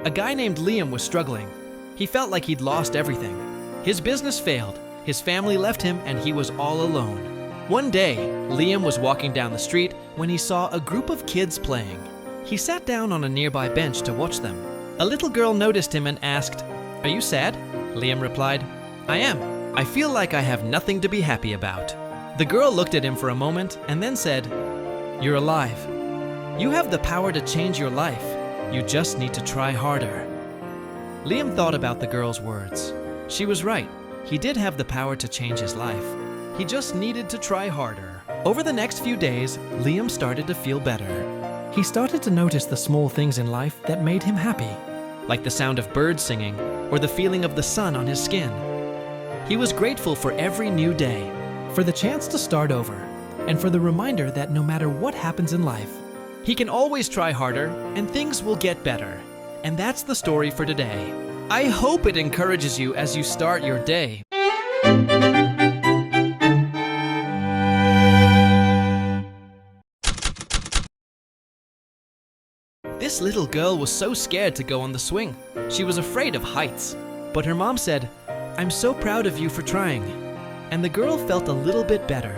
A guy named Liam was struggling. He felt like he'd lost everything. His business failed, his family left him, and he was all alone. One day, Liam was walking down the street when he saw a group of kids playing. He sat down on a nearby bench to watch them. A little girl noticed him and asked, "Are you sad?" Liam replied, "I am. I feel like I have nothing to be happy about." The girl looked at him for a moment and then said, "You're alive. You have the power to change your life. You just need to try harder." Liam thought about the girl's words. She was right. He did have the power to change his life. He just needed to try harder. Over the next few days, Liam started to feel better. He started to notice the small things in life that made him happy, like the sound of birds singing or the feeling of the sun on his skin. He was grateful for every new day, for the chance to start over, and for the reminder that no matter what happens in life, he can always try harder and things will get better. And that's the story for today. I hope it encourages you as you start your day. This little girl was so scared to go on the swing. She was afraid of heights. But her mom said, "I'm so proud of you for trying." And the girl felt a little bit better.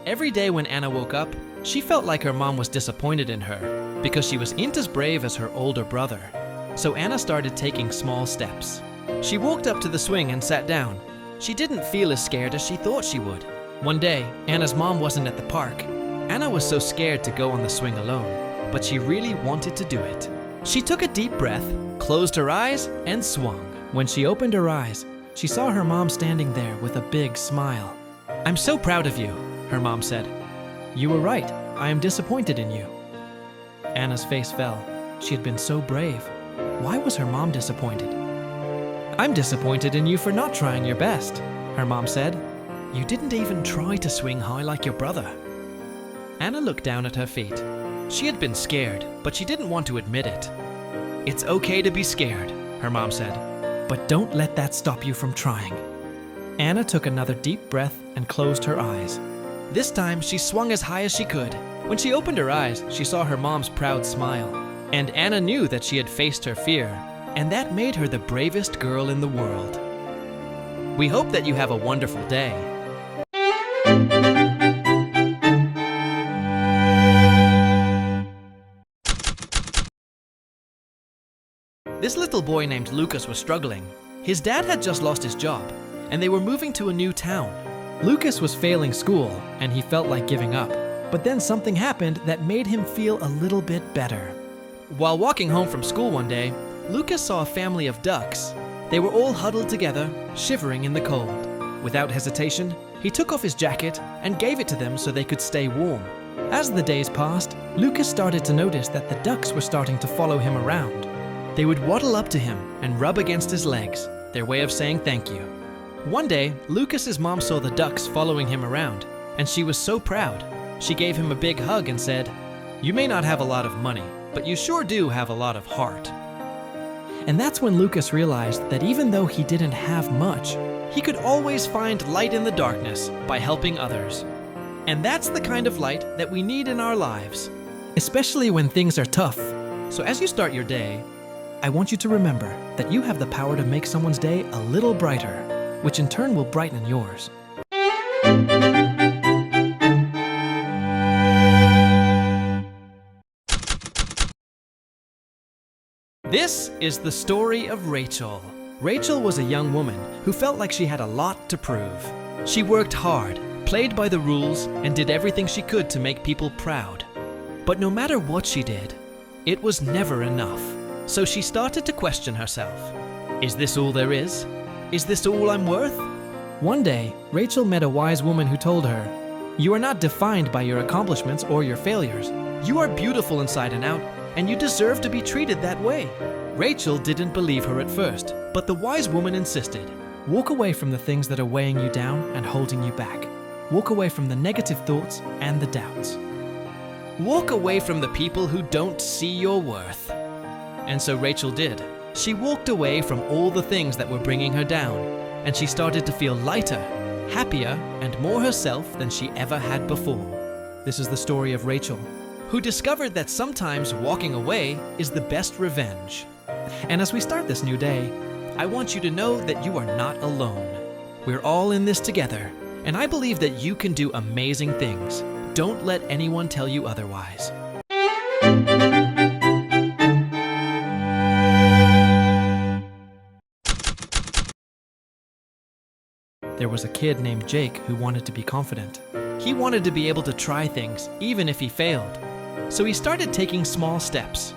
Every day when Anna woke up, she felt like her mom was disappointed in her because she wasn't as brave as her older brother. So Anna started taking small steps. She walked up to the swing and sat down. She didn't feel as scared as she thought she would. One day, Anna's mom wasn't at the park. Anna was so scared to go on the swing alone, but she really wanted to do it. She took a deep breath, closed her eyes, and swung. When she opened her eyes, she saw her mom standing there with a big smile. "I'm so proud of you," her mom said. "You were right. I am disappointed in you." Anna's face fell. She had been so brave. Why was her mom disappointed? "I'm disappointed in you for not trying your best," her mom said. "You didn't even try to swing high like your brother." Anna looked down at her feet. She had been scared, but she didn't want to admit it. "It's okay to be scared," her mom said, "but don't let that stop you from trying." Anna took another deep breath and closed her eyes. This time, she swung as high as she could. When she opened her eyes, she saw her mom's proud smile. And Anna knew that she had faced her fear, and that made her the bravest girl in the world. We hope that you have a wonderful day. This little boy named Lucas was struggling. His dad had just lost his job, and they were moving to a new town. Lucas was failing school, and he felt like giving up. But then something happened that made him feel a little bit better. While walking home from school one day, Lucas saw a family of ducks. They were all huddled together, shivering in the cold. Without hesitation, he took off his jacket and gave it to them so they could stay warm. As the days passed, Lucas started to notice that the ducks were starting to follow him around. They would waddle up to him and rub against his legs, their way of saying thank you. One day, Lucas's mom saw the ducks following him around, and she was so proud. She gave him a big hug and said, "You may not have a lot of money, but you sure do have a lot of heart." And that's when Lucas realized that even though he didn't have much, he could always find light in the darkness by helping others. And that's the kind of light that we need in our lives, especially when things are tough. So as you start your day, I want you to remember that you have the power to make someone's day a little brighter, which in turn will brighten yours. This is the story of Rachel. Rachel was a young woman who felt like she had a lot to prove. She worked hard, played by the rules, and did everything she could to make people proud. But no matter what she did, it was never enough. So she started to question herself. Is this all there is? Is this all I'm worth? One day, Rachel met a wise woman who told her, "You are not defined by your accomplishments or your failures. You are beautiful inside and out, and you deserve to be treated that way." Rachel didn't believe her at first, but the wise woman insisted. Walk away from the things that are weighing you down and holding you back. Walk away from the negative thoughts and the doubts. Walk away from the people who don't see your worth. And so Rachel did. She walked away from all the things that were bringing her down, and she started to feel lighter, happier, and more herself than she ever had before. This is the story of Rachel, who discovered that sometimes walking away is the best revenge. And as we start this new day, I want you to know that you are not alone. We're all in this together, and I believe that you can do amazing things. Don't let anyone tell you otherwise. There was a kid named Jake who wanted to be confident. He wanted to be able to try things, even if he failed. So he started taking small steps.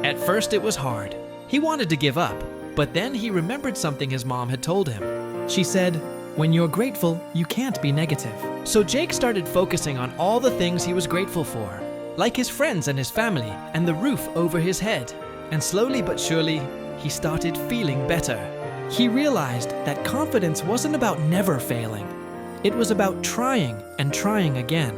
At first it was hard. He wanted to give up, but then he remembered something his mom had told him. She said, "When you're grateful, you can't be negative." So Jake started focusing on all the things he was grateful for, like his friends and his family and the roof over his head. And slowly but surely, he started feeling better. He realized that confidence wasn't about never failing. It was about trying and trying again.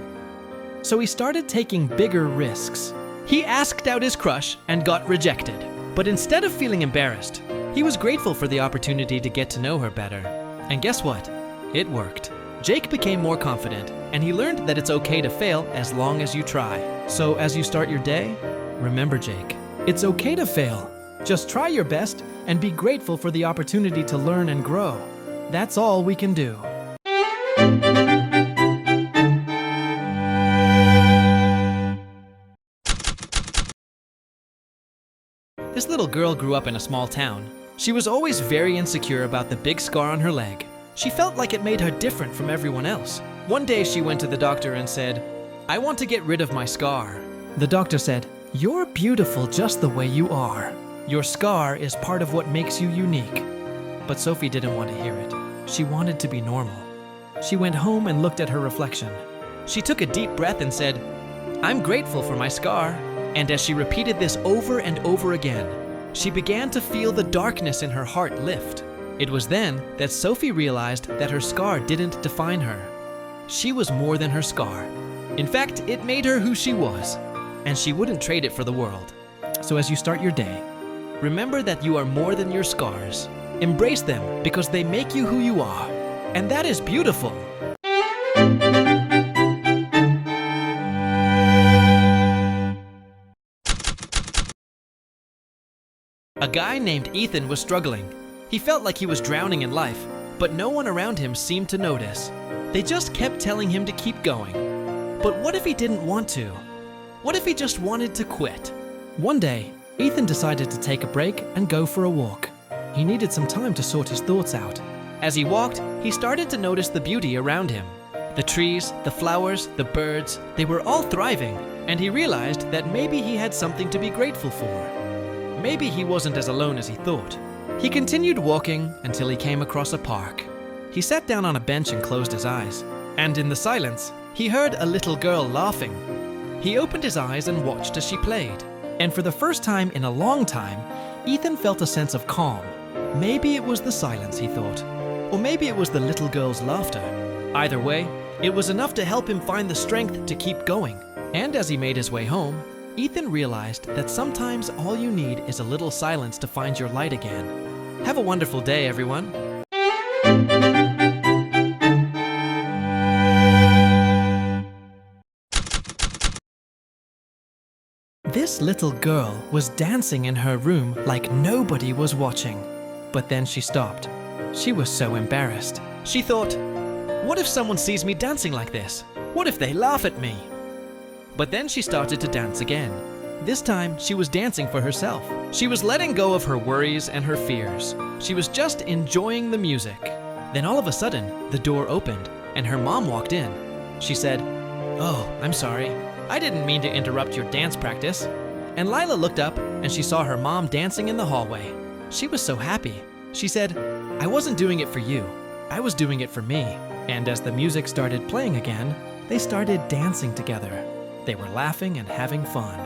So he started taking bigger risks. He asked out his crush and got rejected. But instead of feeling embarrassed, he was grateful for the opportunity to get to know her better. And guess what? It worked. Jake became more confident, and he learned that it's okay to fail as long as you try. So as you start your day, remember, Jake, it's okay to fail. Just try your best and be grateful for the opportunity to learn and grow. That's all we can do. This little girl grew up in a small town. She was always very insecure about the big scar on her leg. She felt like it made her different from everyone else. One day she went to the doctor and said, "I want to get rid of my scar." The doctor said, "You're beautiful just the way you are. Your scar is part of what makes you unique." But Sophie didn't want to hear it. She wanted to be normal. She went home and looked at her reflection. She took a deep breath and said, "I'm grateful for my scar." And as she repeated this over and over again, she began to feel the darkness in her heart lift. It was then that Sophie realized that her scar didn't define her. She was more than her scar. In fact, it made her who she was, and she wouldn't trade it for the world. So as you start your day, remember that you are more than your scars. Embrace them because they make you who you are, and that is beautiful. A guy named Ethan was struggling. He felt like he was drowning in life, but no one around him seemed to notice. They just kept telling him to keep going. But what if he didn't want to? What if he just wanted to quit? One day, Ethan decided to take a break and go for a walk. He needed some time to sort his thoughts out. As he walked, he started to notice the beauty around him. The trees, the flowers, the birds, they were all thriving, and he realized that maybe he had something to be grateful for. Maybe he wasn't as alone as he thought. He continued walking until he came across a park. He sat down on a bench and closed his eyes. And in the silence, he heard a little girl laughing. He opened his eyes and watched as she played. And for the first time in a long time, Ethan felt a sense of calm. Maybe it was the silence, he thought. Or maybe it was the little girl's laughter. Either way, it was enough to help him find the strength to keep going. And as he made his way home, Ethan realized that sometimes all you need is a little silence to find your light again. Have a wonderful day, everyone. This little girl was dancing in her room like nobody was watching. But then she stopped. She was so embarrassed. She thought, what if someone sees me dancing like this? What if they laugh at me? But then she started to dance again. This time, she was dancing for herself. She was letting go of her worries and her fears. She was just enjoying the music. Then all of a sudden, the door opened, and her mom walked in. She said, "Oh, I'm sorry. I didn't mean to interrupt your dance practice." And Lila looked up, and she saw her mom dancing in the hallway. She was so happy. She said, "I wasn't doing it for you. I was doing it for me." And as the music started playing again, they started dancing together. They were laughing and having fun.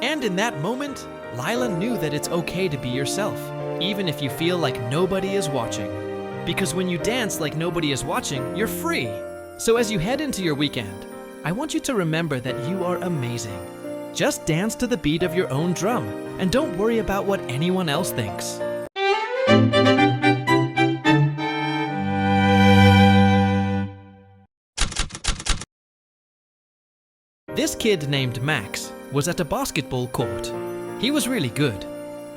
And in that moment, Lila knew that it's okay to be yourself, even if you feel like nobody is watching. Because when you dance like nobody is watching, you're free. So as you head into your weekend, I want you to remember that you are amazing. Just dance to the beat of your own drum, and don't worry about what anyone else thinks. This kid named Max was at a basketball court. He was really good,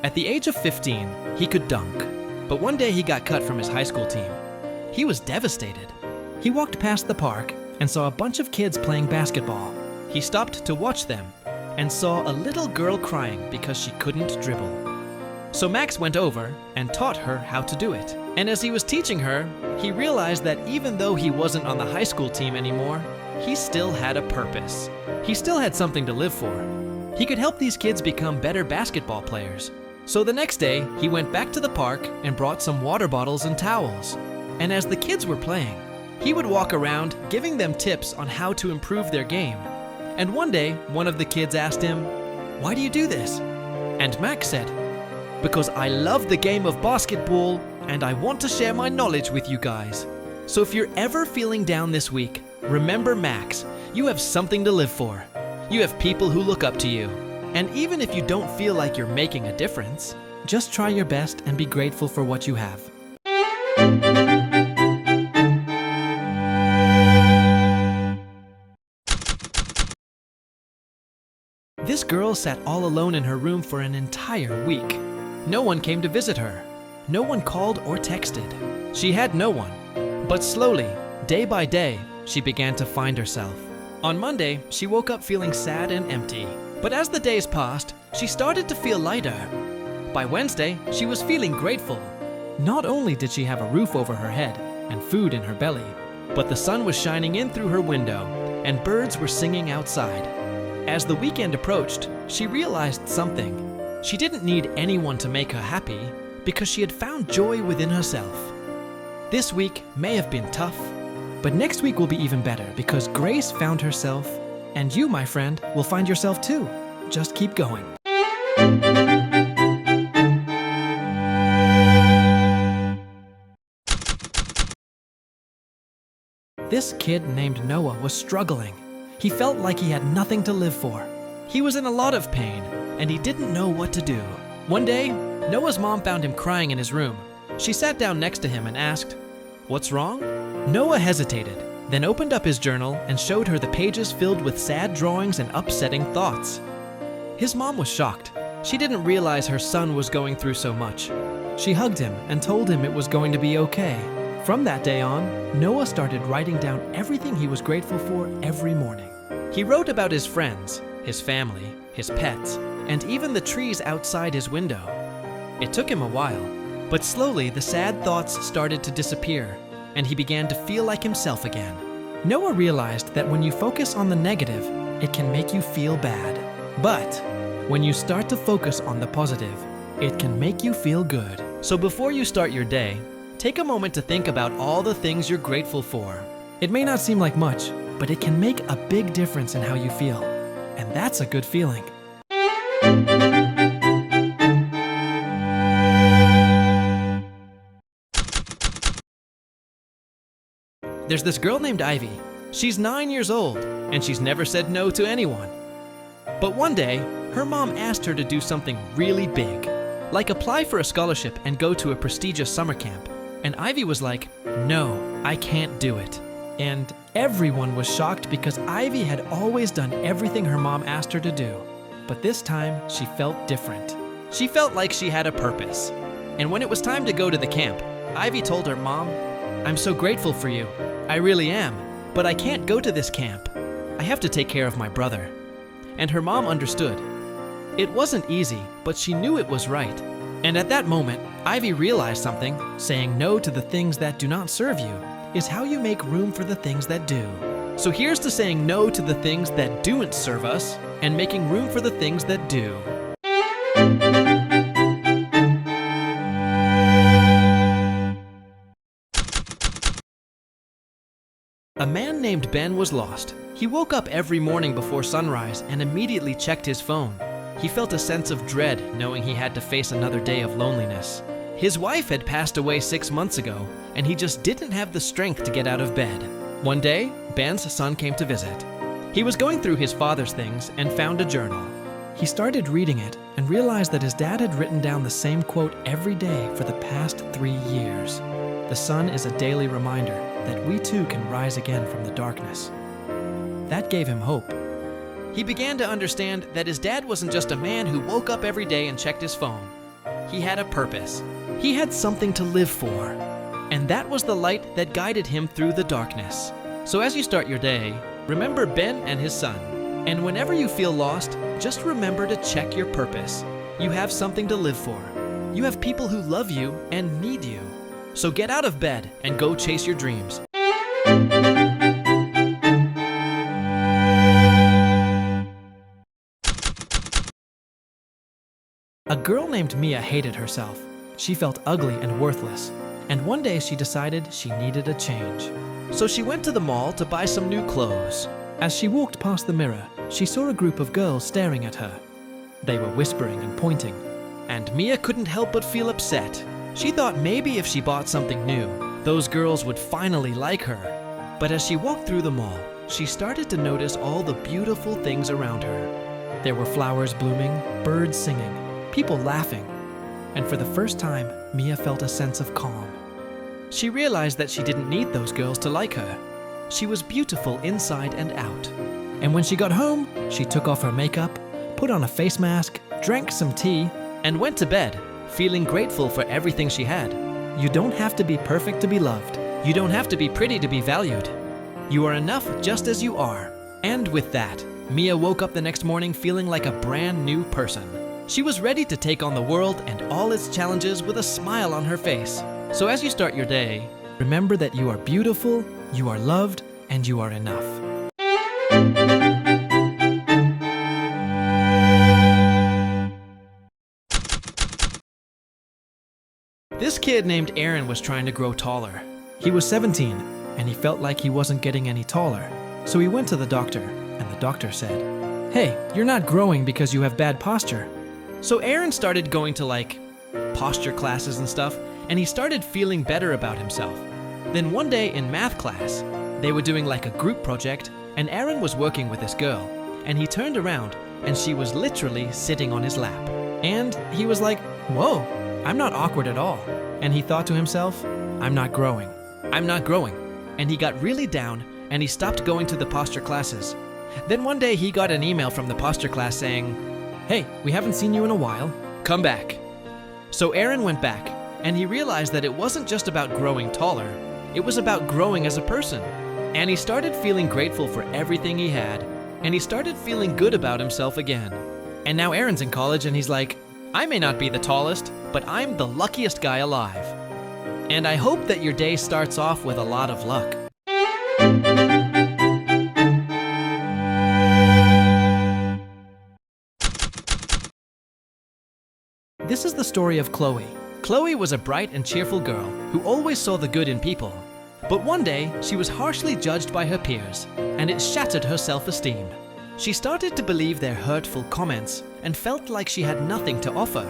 At the age of 15, he could dunk, but one day he got cut from his high school team. He was devastated. He walked past the park and saw a bunch of kids playing basketball. He stopped to watch them and saw a little girl crying because she couldn't dribble. So Max went over and taught her how to do it. And as he was teaching her, he realized that even though he wasn't on the high school team anymore, he still had a purpose. He still had something to live for. He could help these kids become better basketball players. So the next day, he went back to the park and brought some water bottles and towels. And as the kids were playing, he would walk around giving them tips on how to improve their game. And one day, one of the kids asked him, "Why do you do this?" And Max said, "Because I love the game of basketball and I want to share my knowledge with you guys." So if you're ever feeling down this week, remember Max. You have something to live for. You have people who look up to you. And even if you don't feel like you're making a difference, just try your best and be grateful for what you have. This girl sat all alone in her room for an entire week. No one came to visit her. No one called or texted. She had no one. But slowly, day by day, she began to find herself. On Monday, she woke up feeling sad and empty. But as the days passed, she started to feel lighter. By Wednesday, she was feeling grateful. Not only did she have a roof over her head and food in her belly, but the sun was shining in through her window and birds were singing outside. As the weekend approached, she realized something. She didn't need anyone to make her happy because she had found joy within herself. This week may have been tough, but next week will be even better because Grace found herself, and you, my friend, will find yourself too. Just keep going. This kid named Noah was struggling. He felt like he had nothing to live for. He was in a lot of pain, and he didn't know what to do. One day, Noah's mom found him crying in his room. She sat down next to him and asked, "What's wrong?" Noah hesitated, then opened up his journal and showed her the pages filled with sad drawings and upsetting thoughts. His mom was shocked. She didn't realize her son was going through so much. She hugged him and told him it was going to be okay. From that day on, Noah started writing down everything he was grateful for every morning. He wrote about his friends, his family, his pets, and even the trees outside his window. It took him a while, but slowly the sad thoughts started to disappear, and he began to feel like himself again. Noah realized that when you focus on the negative, it can make you feel bad. But when you start to focus on the positive, it can make you feel good. So before you start your day, take a moment to think about all the things you're grateful for. It may not seem like much, but it can make a big difference in how you feel. And that's a good feeling. There's this girl named Ivy. She's 9 years old, and she's never said no to anyone. But one day, her mom asked her to do something really big, like apply for a scholarship and go to a prestigious summer camp. And Ivy was like, "No, I can't do it." And everyone was shocked because Ivy had always done everything her mom asked her to do. But this time, she felt different. She felt like she had a purpose. And when it was time to go to the camp, Ivy told her mom, "I'm so grateful for you. I really am. But I can't go to this camp. I have to take care of my brother." And her mom understood. It wasn't easy, but she knew it was right. And at that moment, Ivy realized something. Saying no to the things that do not serve you is how you make room for the things that do. So here's to saying no to the things that don't serve us and making room for the things that do. A man named Ben was lost. He woke up every morning before sunrise and immediately checked his phone. He felt a sense of dread knowing he had to face another day of loneliness. His wife had passed away 6 months ago, and he just didn't have the strength to get out of bed. One day, Ben's son came to visit. He was going through his father's things and found a journal. He started reading it and realized that his dad had written down the same quote every day for the past 3 years. The sun is a daily reminder that we too can rise again from the darkness. That gave him hope. He began to understand that his dad wasn't just a man who woke up every day and checked his phone. he had a purpose. He had something to live for. And that was the light that guided him through the darkness. So as you start your day, remember Ben and his son. And whenever you feel lost, just remember to check your purpose. You have something to live for. You have people who love you and need you. So get out of bed and go chase your dreams. A girl named Mia hated herself. She felt ugly and worthless. And one day she decided she needed a change. So she went to the mall to buy some new clothes. As she walked past the mirror, she saw a group of girls staring at her. They were whispering and pointing. And Mia couldn't help but feel upset. She thought maybe if she bought something new, those girls would finally like her. But as she walked through the mall, she started to notice all the beautiful things around her. There were flowers blooming, birds singing, people laughing. And for the first time, Mia felt a sense of calm. She realized that she didn't need those girls to like her. She was beautiful inside and out. And when she got home, she took off her makeup, put on a face mask, drank some tea, and went to bed, feeling grateful for everything she had. You don't have to be perfect to be loved. You don't have to be pretty to be valued. You are enough just as you are. And with that, Mia woke up the next morning feeling like a brand new person. She was ready to take on the world and all its challenges with a smile on her face. So as you start your day, remember that you are beautiful, you are loved, and you are enough. This kid named Aaron was trying to grow taller. He was 17, and he felt like he wasn't getting any taller. So he went to the doctor, and the doctor said, "Hey, you're not growing because you have bad posture." So Aaron started going to posture classes and stuff, and he started feeling better about himself. Then one day in math class, they were doing a group project, and Aaron was working with this girl, and he turned around, and she was literally sitting on his lap. And he was like, "Whoa, I'm not awkward at all." And he thought to himself, "I'm not growing. I'm not growing." And he got really down, and he stopped going to the posture classes. Then one day he got an email from the posture class saying, "Hey, we haven't seen you in a while. Come back." So Aaron went back, and he realized that it wasn't just about growing taller, it was about growing as a person. And he started feeling grateful for everything he had, and he started feeling good about himself again. And now Aaron's in college, and he's like, "I may not be the tallest, but I'm the luckiest guy alive." And I hope that your day starts off with a lot of luck. This is the story of Chloe. Chloe was a bright and cheerful girl who always saw the good in people. But one day, she was harshly judged by her peers, and it shattered her self-esteem. She started to believe their hurtful comments and felt like she had nothing to offer.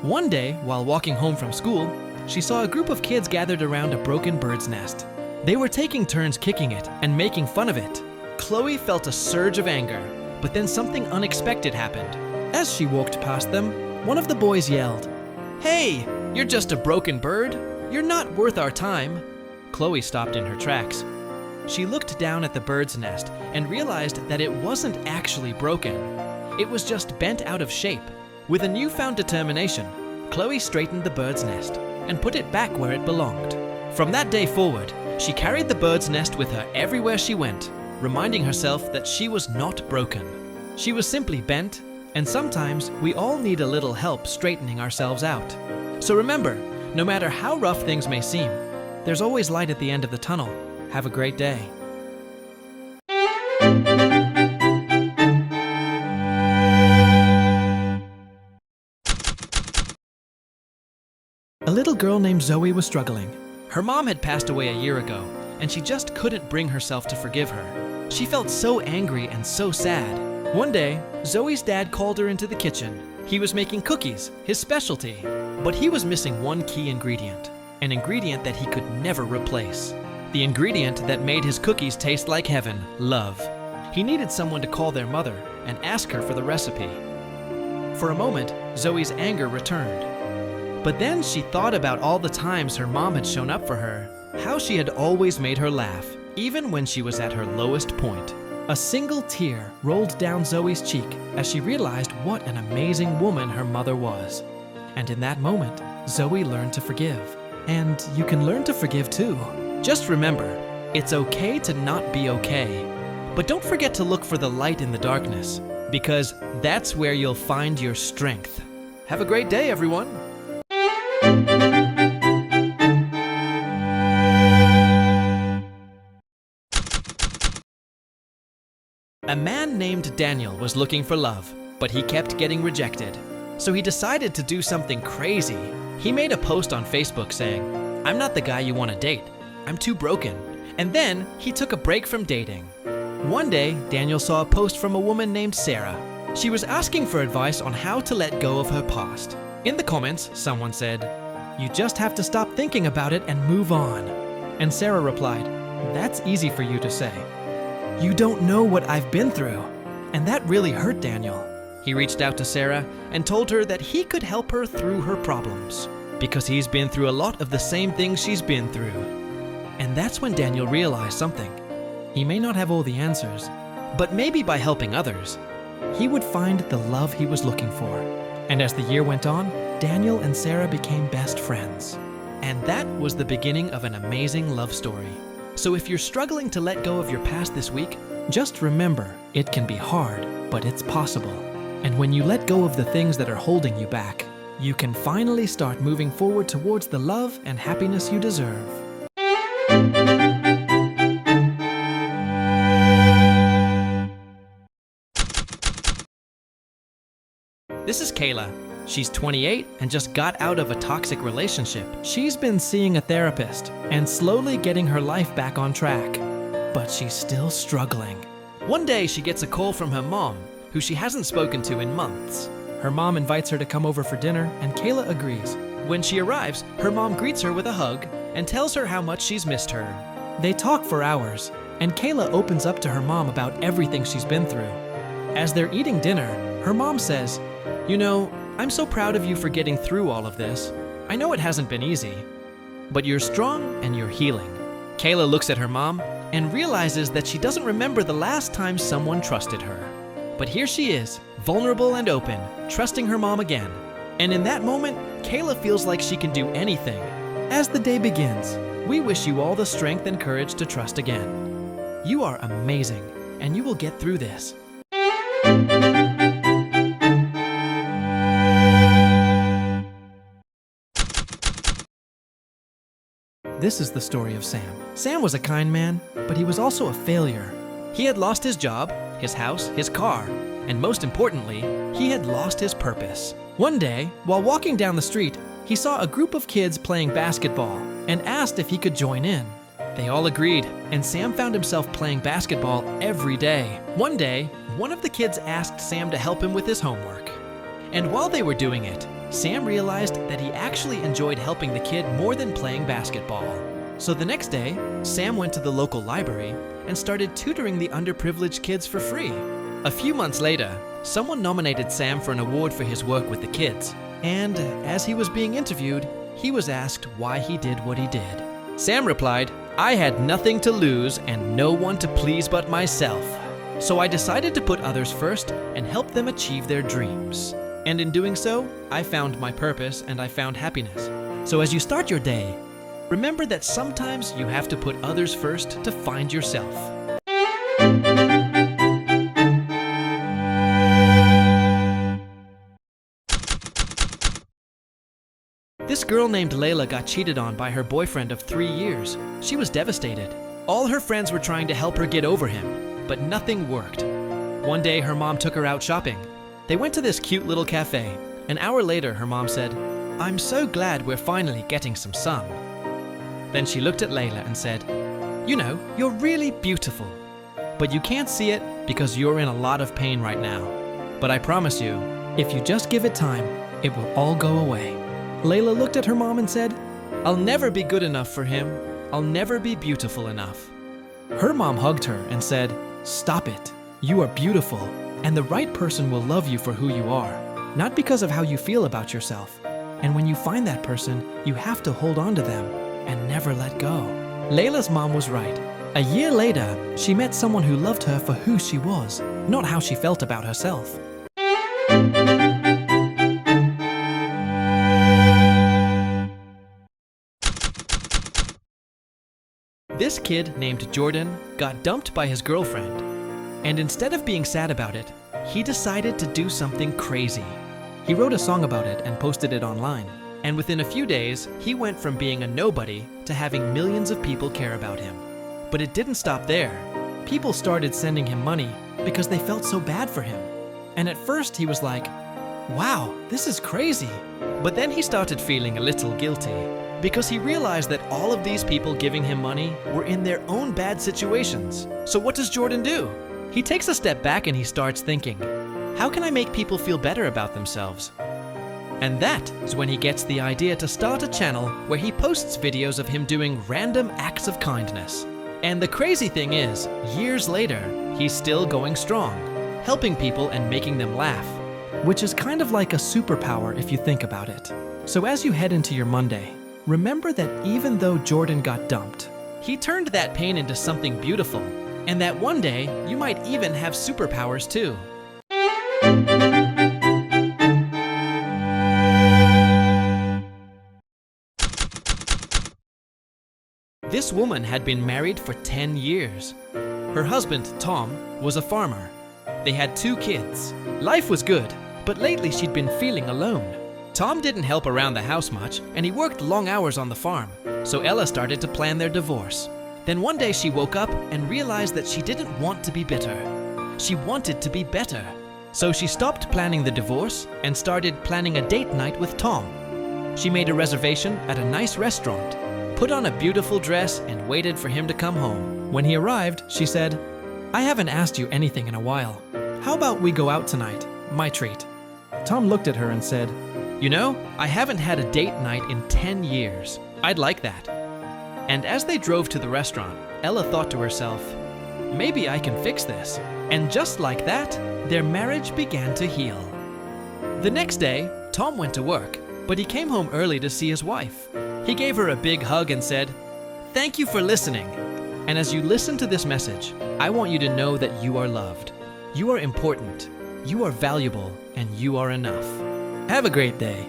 One day, while walking home from school, she saw a group of kids gathered around a broken bird's nest. They were taking turns kicking it and making fun of it. Chloe felt a surge of anger, but then something unexpected happened. As she walked past them, one of the boys yelled, "Hey, you're just a broken bird. You're not worth our time." Chloe stopped in her tracks. She looked down at the bird's nest and realized that it wasn't actually broken. It was just bent out of shape. With a newfound determination, Chloe straightened the bird's nest and put it back where it belonged. From that day forward, she carried the bird's nest with her everywhere she went, reminding herself that she was not broken. She was simply bent, and sometimes we all need a little help straightening ourselves out. So remember, no matter how rough things may seem, there's always light at the end of the tunnel. Have a great day. A little girl named Zoe was struggling. Her mom had passed away a year ago, and she just couldn't bring herself to forgive her. She felt so angry and so sad. One day, Zoe's dad called her into the kitchen. He was making cookies, his specialty, but he was missing one key ingredient, an ingredient that he could never replace. The ingredient that made his cookies taste like heaven, love. He needed someone to call their mother and ask her for the recipe. For a moment, Zoe's anger returned. But then she thought about all the times her mom had shown up for her, how she had always made her laugh, even when she was at her lowest point. A single tear rolled down Zoe's cheek as she realized what an amazing woman her mother was. And in that moment, Zoe learned to forgive. And you can learn to forgive too. Just remember, it's okay to not be okay. But don't forget to look for the light in the darkness, because that's where you'll find your strength. Have a great day, everyone. A man named Daniel was looking for love, but he kept getting rejected. So he decided to do something crazy. He made a post on Facebook saying, "I'm not the guy you want to date. I'm too broken." And then he took a break from dating. One day, Daniel saw a post from a woman named Sarah. She was asking for advice on how to let go of her past. In the comments, someone said, "You just have to stop thinking about it and move on." And Sarah replied, "That's easy for you to say. You don't know what I've been through." And that really hurt Daniel. He reached out to Sarah and told her that he could help her through her problems, because he's been through a lot of the same things she's been through. And that's when Daniel realized something. He may not have all the answers, but maybe by helping others, he would find the love he was looking for. And as the year went on, Daniel and Sarah became best friends. And that was the beginning of an amazing love story. So if you're struggling to let go of your past this week, just remember, it can be hard, but it's possible. And when you let go of the things that are holding you back, you can finally start moving forward towards the love and happiness you deserve. This is Kayla. She's 28 and just got out of a toxic relationship. She's been seeing a therapist and slowly getting her life back on track, but she's still struggling. One day she gets a call from her mom, who she hasn't spoken to in months. Her mom invites her to come over for dinner, and Kayla agrees. When she arrives, her mom greets her with a hug and tells her how much she's missed her. They talk for hours, and Kayla opens up to her mom about everything she's been through. As they're eating dinner, her mom says, "You know, I'm so proud of you for getting through all of this. I know it hasn't been easy, but you're strong and you're healing." Kayla looks at her mom and realizes that she doesn't remember the last time someone trusted her. But here she is, vulnerable and open, trusting her mom again. And in that moment, Kayla feels like she can do anything. As the day begins, we wish you all the strength and courage to trust again. You are amazing, and you will get through this. This is the story of Sam. Sam was a kind man, but he was also a failure. He had lost his job, his house, his car, and most importantly, he had lost his purpose. One day, while walking down the street, he saw a group of kids playing basketball and asked if he could join in. They all agreed, and Sam found himself playing basketball every day. One day, one of the kids asked Sam to help him with his homework. And while they were doing it, Sam realized that he actually enjoyed helping the kid more than playing basketball. So the next day, Sam went to the local library and started tutoring the underprivileged kids for free. A few months later, someone nominated Sam for an award for his work with the kids. And as he was being interviewed, he was asked why he did what he did. Sam replied, "I had nothing to lose and no one to please but myself. So I decided to put others first and help them achieve their dreams. And in doing so, I found my purpose and I found happiness." So as you start your day, remember that sometimes you have to put others first to find yourself. This girl named Layla got cheated on by her boyfriend of 3 years. She was devastated. All her friends were trying to help her get over him, but nothing worked. One day, her mom took her out shopping. They went to this cute little cafe. An hour later, her mom said, "I'm so glad we're finally getting some sun." Then she looked at Layla and said, "You know, you're really beautiful, but you can't see it because you're in a lot of pain right now. But I promise you, if you just give it time, it will all go away." Layla looked at her mom and said, "I'll never be good enough for him. I'll never be beautiful enough." Her mom hugged her and said, "Stop it. You are beautiful, and the right person will love you for who you are, not because of how you feel about yourself. And when you find that person, you have to hold on to them and never let go." Layla's mom was right. A year later, she met someone who loved her for who she was, not how she felt about herself. This kid named Jordan got dumped by his girlfriend, and instead of being sad about it, he decided to do something crazy. He wrote a song about it and posted it online, and within a few days, he went from being a nobody to having millions of people care about him. But it didn't stop there. People started sending him money because they felt so bad for him. And at first he was like, wow, this is crazy. But then he started feeling a little guilty because he realized that all of these people giving him money were in their own bad situations. So what does Jordan do? He takes a step back and he starts thinking, how can I make people feel better about themselves? And that is when he gets the idea to start a channel where he posts videos of him doing random acts of kindness. And the crazy thing is, years later, he's still going strong, helping people and making them laugh, which is kind of like a superpower if you think about it. So as you head into your Monday, remember that even though Jordan got dumped, he turned that pain into something beautiful, and that one day you might even have superpowers too. This woman had been married for 10 years. Her husband, Tom, was a farmer. They had 2 kids. Life was good, but lately she'd been feeling alone. Tom didn't help around the house much, and he worked long hours on the farm, so Ella started to plan their divorce. Then one day she woke up and realized that she didn't want to be bitter. She wanted to be better. So she stopped planning the divorce and started planning a date night with Tom. She made a reservation at a nice restaurant, put on a beautiful dress, and waited for him to come home. When he arrived, she said, I haven't asked you anything in a while. How about we go out tonight? My treat. Tom looked at her and said, you know, I haven't had a date night in 10 years. I'd like that. And as they drove to the restaurant, Ella thought to herself, maybe I can fix this. And just like that, their marriage began to heal. The next day, Tom went to work, but he came home early to see his wife. He gave her a big hug and said, thank you for listening. And as you listen to this message, I want you to know that you are loved. You are important, you are valuable, and you are enough. Have a great day.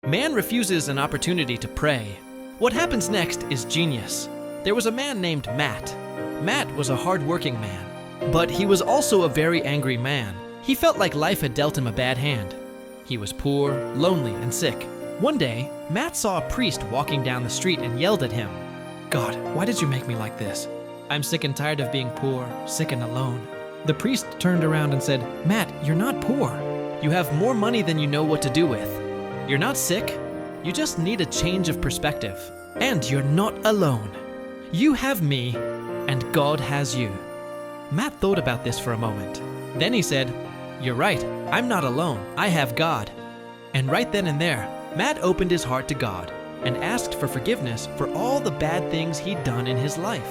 Man refuses an opportunity to pray. What happens next is genius. There was a man named Matt. Matt was a hard-working man, but he was also a very angry man. He felt like life had dealt him a bad hand. He was poor, lonely, and sick. One day, Matt saw a priest walking down the street and yelled at him, God, why did you make me like this? I'm sick and tired of being poor, sick and alone. The priest turned around and said, Matt, you're not poor. You have more money than you know what to do with. You're not sick. You just need a change of perspective. And you're not alone. You have me, and God has you. Matt thought about this for a moment. Then he said, you're right, I'm not alone, I have God. And right then and there, Matt opened his heart to God and asked for forgiveness for all the bad things he'd done in his life.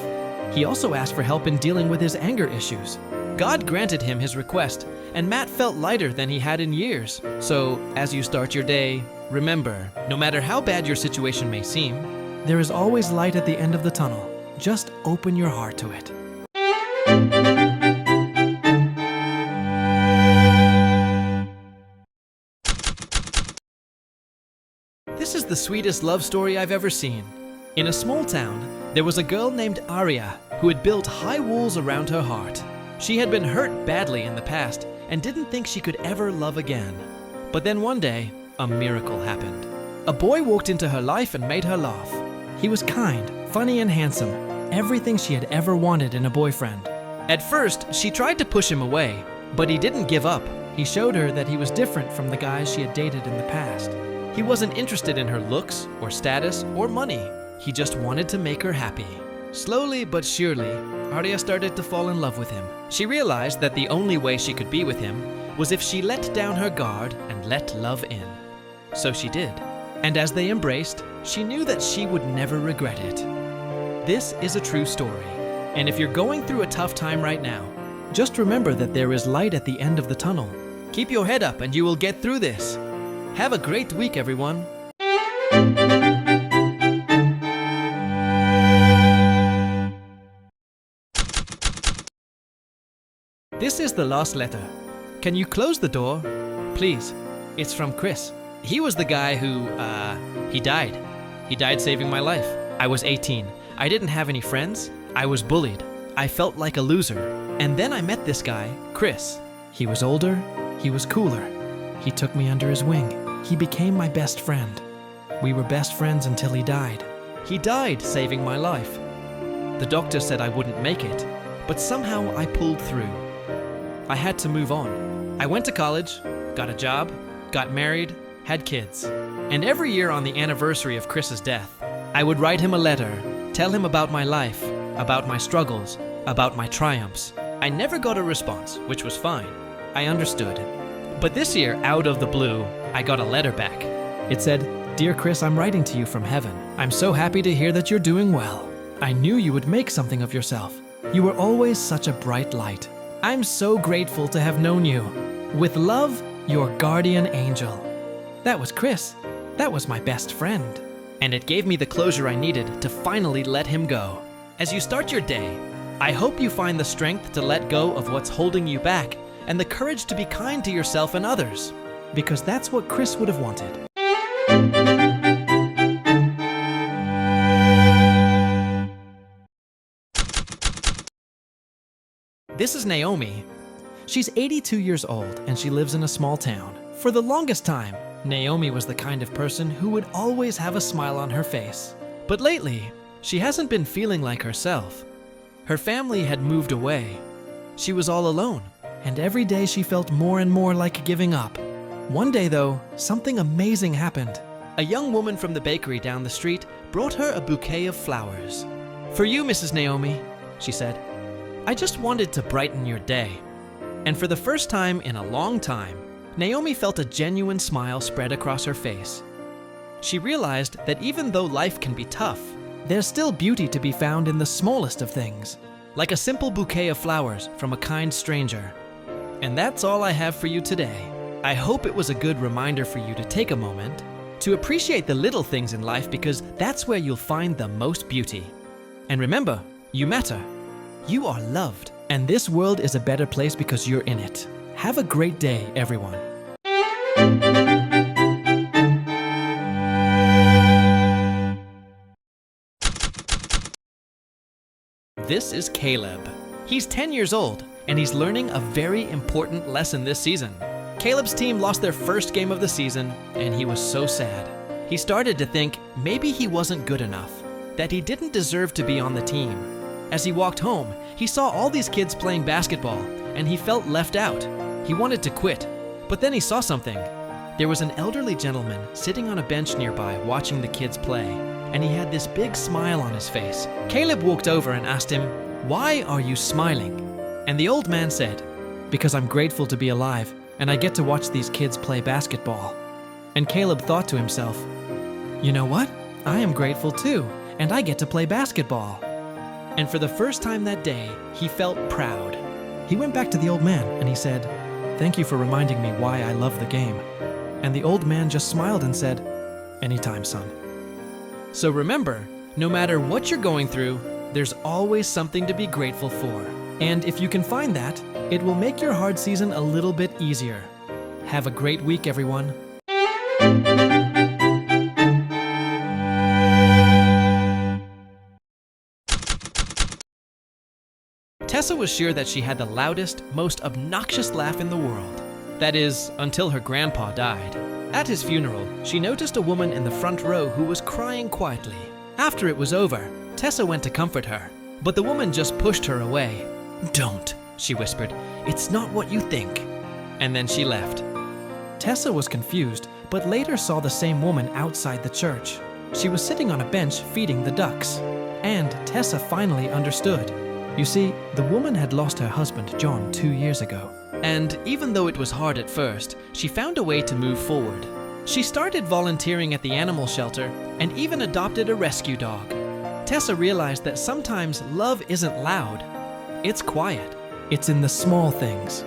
He also asked for help in dealing with his anger issues. God granted him his request, and Matt felt lighter than he had in years. So, as you start your day, remember, no matter how bad your situation may seem, there is always light at the end of the tunnel. Just open your heart to it. This is the sweetest love story I've ever seen. In a small town, there was a girl named Arya who had built high walls around her heart. She had been hurt badly in the past and didn't think she could ever love again. But then one day, a miracle happened. A boy walked into her life and made her laugh. He was kind, funny, and handsome, everything she had ever wanted in a boyfriend. At first, she tried to push him away, but he didn't give up. He showed her that he was different from the guys she had dated in the past. He wasn't interested in her looks, or status, or money. He just wanted to make her happy. Slowly but surely, Arya started to fall in love with him. She realized that the only way she could be with him was if she let down her guard and let love in. So she did. And as they embraced, she knew that she would never regret it. This is a true story. And if you're going through a tough time right now, just remember that there is light at the end of the tunnel. Keep your head up and you will get through this. Have a great week, everyone. This is the last letter. Can you close the door? Please, it's from Chris. He was the guy who, he died. He died saving my life. I was 18. I didn't have any friends. I was bullied. I felt like a loser. And then I met this guy, Chris. He was older. He was cooler. He took me under his wing. He became my best friend. We were best friends until he died. He died saving my life. The doctor said I wouldn't make it, but somehow I pulled through. I had to move on. I went to college, got a job, got married, had kids. And every year on the anniversary of Chris's death, I would write him a letter, tell him about my life, about my struggles, about my triumphs. I never got a response, which was fine. I understood. But this year, out of the blue, I got a letter back. It said, "Dear Chris, I'm writing to you from heaven. I'm so happy to hear that you're doing well. I knew you would make something of yourself. You were always such a bright light. I'm so grateful to have known you. With love, your guardian angel." That was Chris. That was my best friend. And it gave me the closure I needed to finally let him go. As you start your day, I hope you find the strength to let go of what's holding you back and the courage to be kind to yourself and others. Because that's what Chris would have wanted. This is Naomi. She's 82 years old and she lives in a small town. For the longest time, Naomi was the kind of person who would always have a smile on her face. But lately, she hasn't been feeling like herself. Her family had moved away. She was all alone, and every day she felt more and more like giving up. One day though, something amazing happened. A young woman from the bakery down the street brought her a bouquet of flowers. "For you, Mrs. Naomi," she said. "I just wanted to brighten your day." And for the first time in a long time, Naomi felt a genuine smile spread across her face. She realized that even though life can be tough, there's still beauty to be found in the smallest of things, like a simple bouquet of flowers from a kind stranger. And that's all I have for you today. I hope it was a good reminder for you to take a moment to appreciate the little things in life, because that's where you'll find the most beauty. And remember, you matter. You are loved, and this world is a better place because you're in it. Have a great day, everyone. This is Caleb. He's 10 years old, and he's learning a very important lesson this season. Caleb's team lost their first game of the season, and he was so sad. He started to think maybe he wasn't good enough, that he didn't deserve to be on the team. As he walked home, he saw all these kids playing basketball, and he felt left out. He wanted to quit, but then he saw something. There was an elderly gentleman sitting on a bench nearby watching the kids play, and he had this big smile on his face. Caleb walked over and asked him, "Why are you smiling?" And the old man said, "Because I'm grateful to be alive, and I get to watch these kids play basketball." And Caleb thought to himself, "You know what? I am grateful too, and I get to play basketball." And for the first time that day, he felt proud. He went back to the old man and he said, "Thank you for reminding me why I love the game." And the old man just smiled and said, "Anytime, son." So remember, no matter what you're going through, there's always something to be grateful for. And if you can find that, it will make your hard season a little bit easier. Have a great week, everyone. Tessa was sure that she had the loudest, most obnoxious laugh in the world. That is, until her grandpa died. At his funeral, she noticed a woman in the front row who was crying quietly. After it was over, Tessa went to comfort her, but the woman just pushed her away. "Don't," she whispered. "It's not what you think." And then she left. Tessa was confused, but later saw the same woman outside the church. She was sitting on a bench feeding the ducks. And Tessa finally understood. You see, the woman had lost her husband, John, 2 years ago. And even though it was hard at first, she found a way to move forward. She started volunteering at the animal shelter and even adopted a rescue dog. Tessa realized that sometimes love isn't loud. It's quiet. It's in the small things.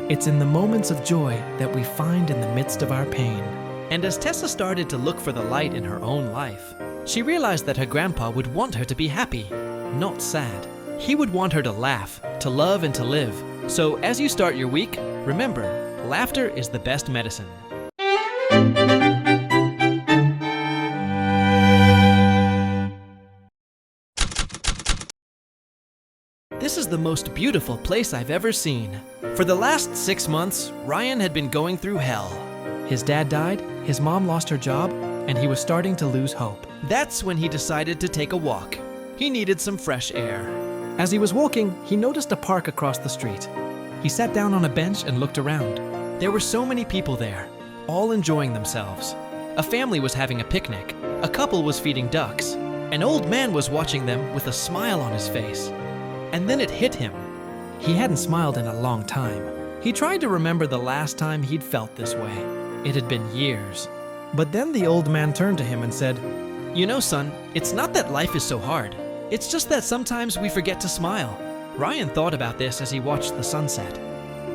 It's in the moments of joy that we find in the midst of our pain. And as Tessa started to look for the light in her own life, she realized that her grandpa would want her to be happy, not sad. He would want her to laugh, to love, and to live. So as you start your week, remember, Laughter is the best medicine. This is the most beautiful place I've ever seen. For the last 6 months, Ryan had been going through hell. His dad died, his mom lost her job, and he was starting to lose hope. That's when he decided to take a walk. He needed some fresh air. As he was walking, he noticed a park across the street. He sat down on a bench and looked around. There were so many people there, all enjoying themselves. A family was having a picnic. A couple was feeding ducks. An old man was watching them with a smile on his face. And then it hit him. He hadn't smiled in a long time. He tried to remember the last time he'd felt this way. It had been years. But then the old man turned to him and said, "You know, son, it's not that life is so hard. It's just that sometimes we forget to smile." Ryan thought about this as he watched the sunset.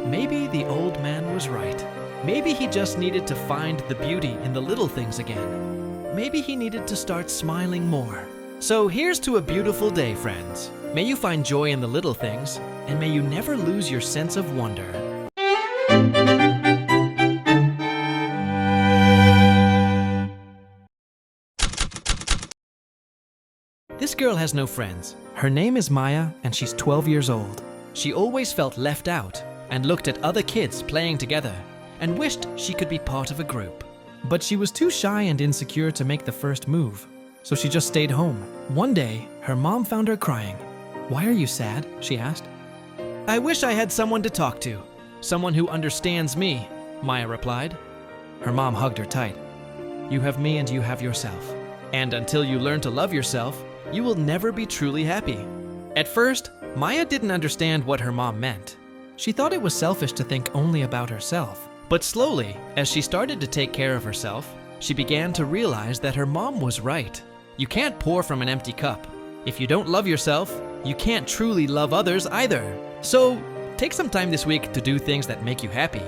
Maybe the old man was right. Maybe he just needed to find the beauty in the little things again. Maybe he needed to start smiling more. So here's to a beautiful day, friends. May you find joy in the little things, and may you never lose your sense of wonder. This girl has no friends. Her name is Maya, and she's 12 years old. She always felt left out and looked at other kids playing together and wished she could be part of a group. But she was too shy and insecure to make the first move, so she just stayed home. One day, her mom found her crying. "Why are you sad?" she asked. "I wish I had someone to talk to, someone who understands me," Maya replied. Her mom hugged her tight. "You have me and you have yourself. And until you learn to love yourself, you will never be truly happy." At first, Maya didn't understand what her mom meant. She thought it was selfish to think only about herself. But slowly, as she started to take care of herself, she began to realize that her mom was right. You can't pour from an empty cup. If you don't love yourself, you can't truly love others either. So, take some time this week to do things that make you happy.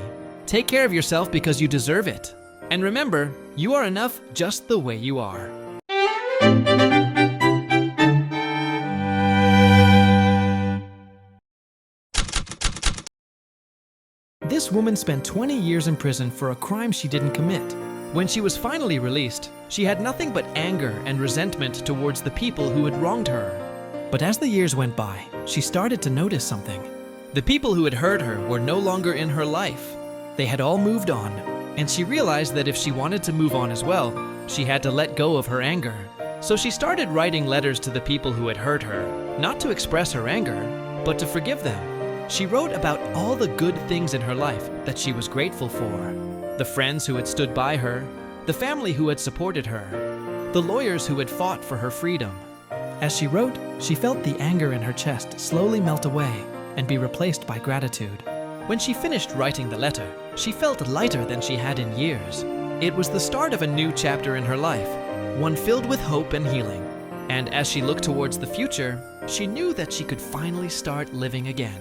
Take care of yourself because you deserve it. And remember, you are enough just the way you are. This woman spent 20 years in prison for a crime she didn't commit. When she was finally released, she had nothing but anger and resentment towards the people who had wronged her. But as the years went by, she started to notice something. The people who had hurt her were no longer in her life. They had all moved on, and she realized that if she wanted to move on as well, she had to let go of her anger. So she started writing letters to the people who had hurt her, not to express her anger, but to forgive them. She wrote about all the good things in her life that she was grateful for. The friends who had stood by her, the family who had supported her, the lawyers who had fought for her freedom. As she wrote, she felt the anger in her chest slowly melt away and be replaced by gratitude. When she finished writing the letter, she felt lighter than she had in years. It was the start of a new chapter in her life, one filled with hope and healing. And as she looked towards the future, she knew that she could finally start living again.